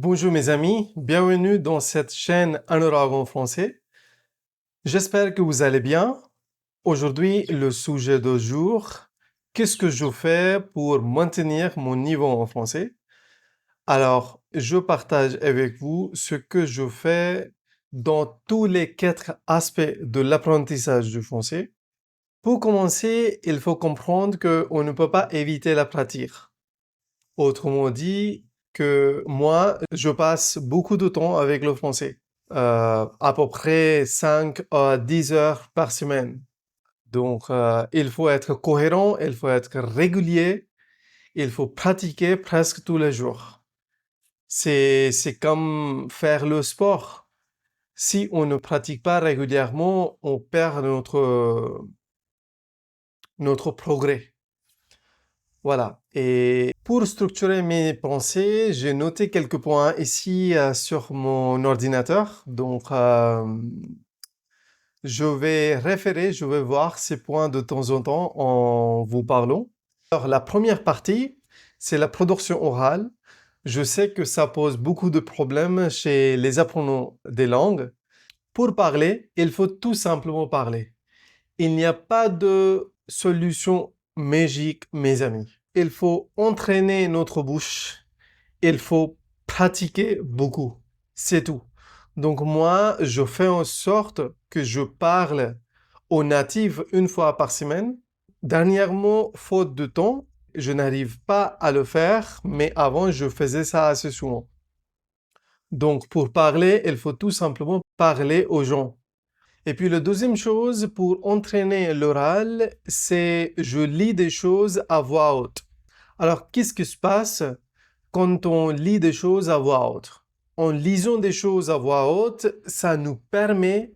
Bonjour mes amis, bienvenue dans cette chaîne Un ouragan français. J'espère que vous allez bien. Aujourd'hui, le sujet du jour, qu'est-ce que je fais pour maintenir mon niveau en français? Alors, je partage avec vous ce que je fais dans tous les 4 aspects de l'apprentissage du français. Pour commencer, il faut comprendre qu'on ne peut pas éviter la pratique. Autrement dit, que moi, je passe beaucoup de temps avec le français, à peu près 5 à 10 heures par semaine. Donc, il faut être cohérent, il faut être régulier, il faut pratiquer presque tous les jours. C'est comme faire le sport. Si on ne pratique pas régulièrement, on perd notre progrès. Voilà. Et pour structurer mes pensées, j'ai noté quelques points ici sur mon ordinateur. Donc, je vais voir ces points de temps en temps en vous parlant. Alors, la première partie, c'est la production orale. Je sais que ça pose beaucoup de problèmes chez les apprenants des langues. Pour parler, il faut tout simplement parler. Il n'y a pas de solution magique, mes amis. Il faut entraîner notre bouche. Il faut pratiquer beaucoup. C'est tout. Donc moi, je fais en sorte que je parle aux natifs une fois par semaine. Dernièrement, faute de temps, je n'arrive pas à le faire, mais avant, je faisais ça assez souvent. Donc pour parler, il faut tout simplement parler aux gens. Et puis la deuxième chose pour entraîner l'oral, c'est je lis des choses à voix haute. Alors qu'est-ce qui se passe quand on lit des choses à voix haute? En lisant des choses à voix haute, ça nous permet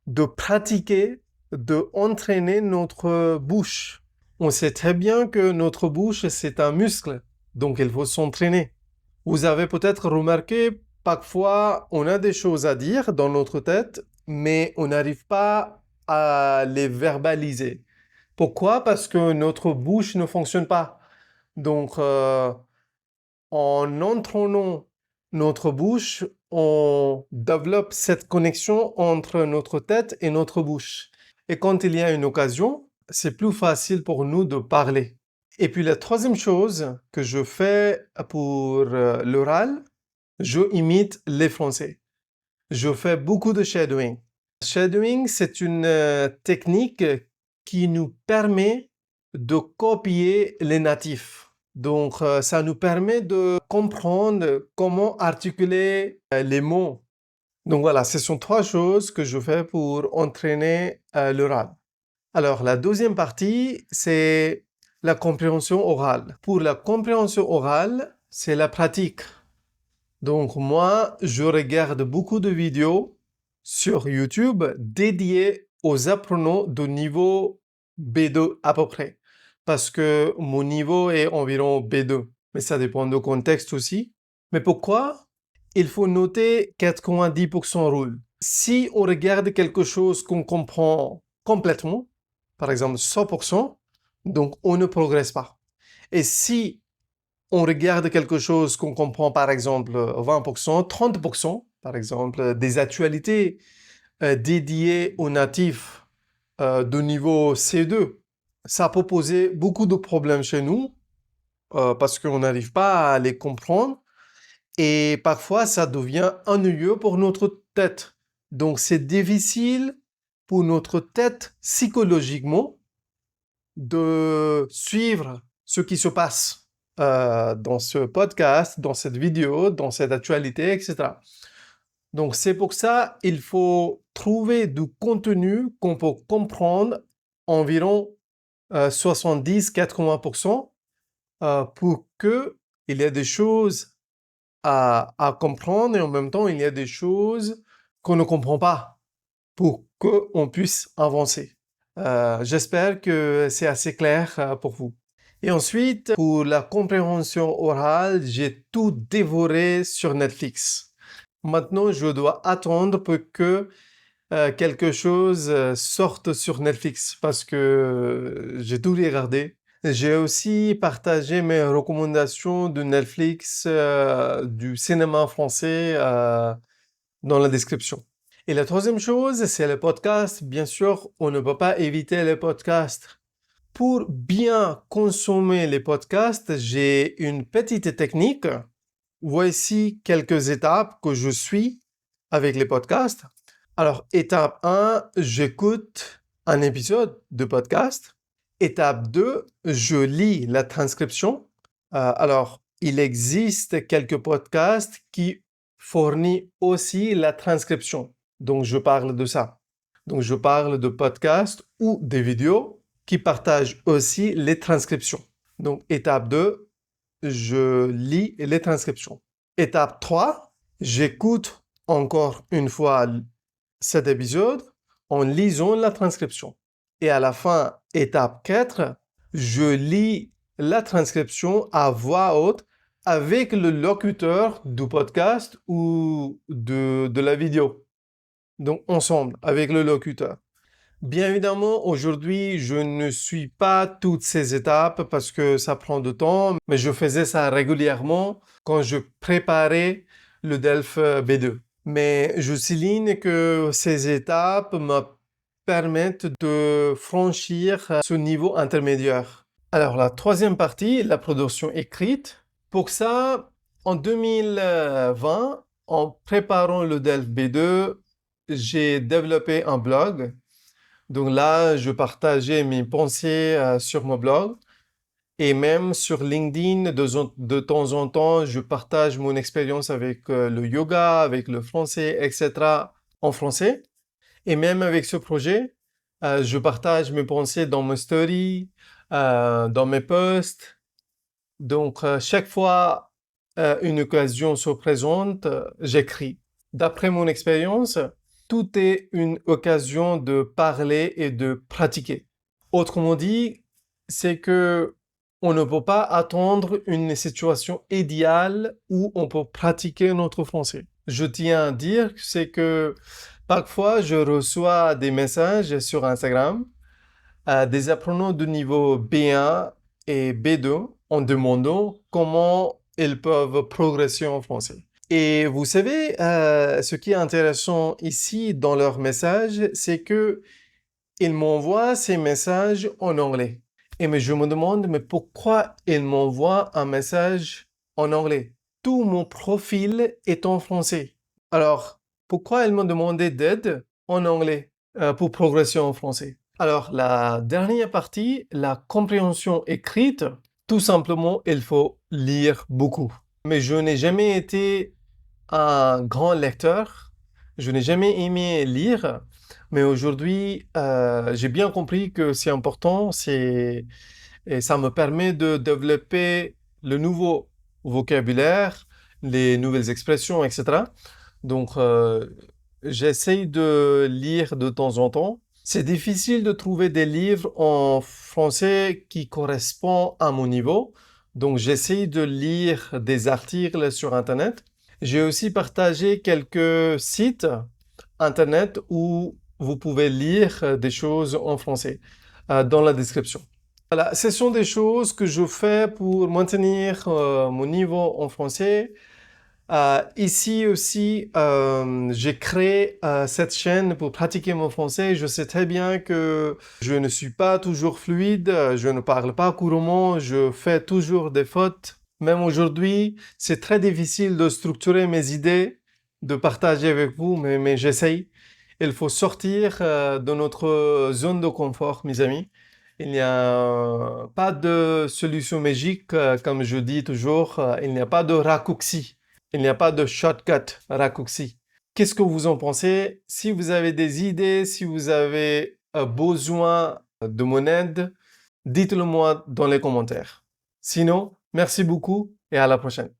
de pratiquer, de entraîner notre bouche. On sait très bien que notre bouche, c'est un muscle, donc il faut s'entraîner. Vous avez peut-être remarqué, parfois, on a des choses à dire dans notre tête, mais on n'arrive pas à les verbaliser. Pourquoi? Parce que notre bouche ne fonctionne pas. Donc, en entraînant notre bouche, on développe cette connexion entre notre tête et notre bouche. Et quand il y a une occasion, c'est plus facile pour nous de parler. Et puis la troisième chose que je fais pour l'oral, je imite les Français. Je fais beaucoup de shadowing. Shadowing, c'est une technique qui nous permet de copier les natifs. Donc, ça nous permet de comprendre comment articuler les mots. Donc voilà, ce sont 3 choses que je fais pour entraîner l'oral. Alors, la deuxième partie, c'est la compréhension orale. Pour la compréhension orale, c'est la pratique. Donc moi, je regarde beaucoup de vidéos sur YouTube dédiées aux apprenants de niveau B2 à peu près. Parce que mon niveau est environ B2. Mais ça dépend du contexte aussi. Mais pourquoi? Il faut noter 90% rule. Si on regarde quelque chose qu'on comprend complètement, par exemple 100%, donc on ne progresse pas. Et si on regarde quelque chose qu'on comprend par exemple 20%, 30%, par exemple des actualités dédiées aux natifs de niveau C2, ça peut poser beaucoup de problèmes chez nous parce qu'on n'arrive pas à les comprendre et parfois ça devient ennuyeux pour notre tête. Donc c'est difficile pour notre tête psychologiquement de suivre ce qui se passe dans ce podcast, dans cette vidéo, dans cette actualité, etc. Donc c'est pour ça il faut trouver du contenu qu'on peut comprendre environ 70-80% pour que il y ait des choses à comprendre et en même temps il y a des choses qu'on ne comprend pas pour qu'on puisse avancer. J'espère que c'est assez clair pour vous. Et ensuite, pour la compréhension orale, j'ai tout dévoré sur Netflix. Maintenant, je dois attendre pour que quelque chose sorte sur Netflix parce que j'ai tout regardé. J'ai aussi partagé mes recommandations de Netflix, du cinéma français dans la description. Et la troisième chose, c'est les podcasts. Bien sûr, on ne peut pas éviter les podcasts. Pour bien consommer les podcasts, j'ai une petite technique. Voici quelques étapes que je suis avec les podcasts. Alors, étape 1, j'écoute un épisode de podcast. Étape 2, je lis la transcription. Alors, il existe quelques podcasts qui fournissent aussi la transcription. Donc, je parle de ça. Donc, je parle de podcasts ou des vidéos qui partagent aussi les transcriptions. Donc, étape 2, je lis les transcriptions. Étape 3, j'écoute encore une fois cet épisode en lisant la transcription. Et à la fin, étape 4, je lis la transcription à voix haute avec le locuteur du podcast ou de la vidéo. Donc ensemble, avec le locuteur. Bien évidemment, aujourd'hui, je ne suis pas toutes ces étapes parce que ça prend du temps, mais je faisais ça régulièrement quand je préparais le DELF B2. Mais je souligne que ces étapes me permettent de franchir ce niveau intermédiaire. Alors, la troisième partie, la production écrite. Pour ça, en 2020, en préparant le DELF B2, j'ai développé un blog. Donc là, je partageais mes pensées sur mon blog et même sur LinkedIn, de temps en temps, je partage mon expérience avec le yoga, avec le français, etc. en français. Et même avec ce projet, je partage mes pensées dans mes stories, dans mes posts. Donc, chaque fois une occasion se présente, j'écris. D'après mon expérience, tout est une occasion de parler et de pratiquer. Autrement dit, c'est que on ne peut pas attendre une situation idéale où on peut pratiquer notre français. Je tiens à dire, c'est que parfois je reçois des messages sur Instagram des apprenants de niveau B1 et B2 en demandant comment ils peuvent progresser en français. Et vous savez, ce qui est intéressant ici dans leurs messages, c'est que ils m'envoient ces messages en anglais. Et mais je me demande, mais pourquoi ils m'envoient un message en anglais? Tout mon profil est en français. Alors, pourquoi ils m'ont demandé d'aide en anglais pour progresser en français? Alors, la dernière partie, la compréhension écrite, tout simplement, il faut lire beaucoup. Mais je n'ai jamais été un grand lecteur. Je n'ai jamais aimé lire, mais aujourd'hui, j'ai bien compris que c'est important, et ça me permet de développer le nouveau vocabulaire, les nouvelles expressions, etc. Donc, j'essaye de lire de temps en temps. C'est difficile de trouver des livres en français qui correspondent à mon niveau, donc j'essaye de lire des articles sur Internet. J'ai aussi partagé quelques sites Internet où vous pouvez lire des choses en français dans la description. Voilà, ce sont des choses que je fais pour maintenir mon niveau en français. Ici aussi, j'ai créé cette chaîne pour pratiquer mon français. Je sais très bien que je ne suis pas toujours fluide, je ne parle pas couramment, je fais toujours des fautes. Même aujourd'hui, c'est très difficile de structurer mes idées, de partager avec vous, mais j'essaye. Il faut sortir de notre zone de confort, mes amis. Il n'y a pas de solution magique, comme je dis toujours, il n'y a pas de raccourci. Il n'y a pas de shortcut, raccourci. Qu'est-ce que vous en pensez? Si vous avez des idées, si vous avez besoin de mon aide, dites-le moi dans les commentaires. Sinon, merci beaucoup et à la prochaine.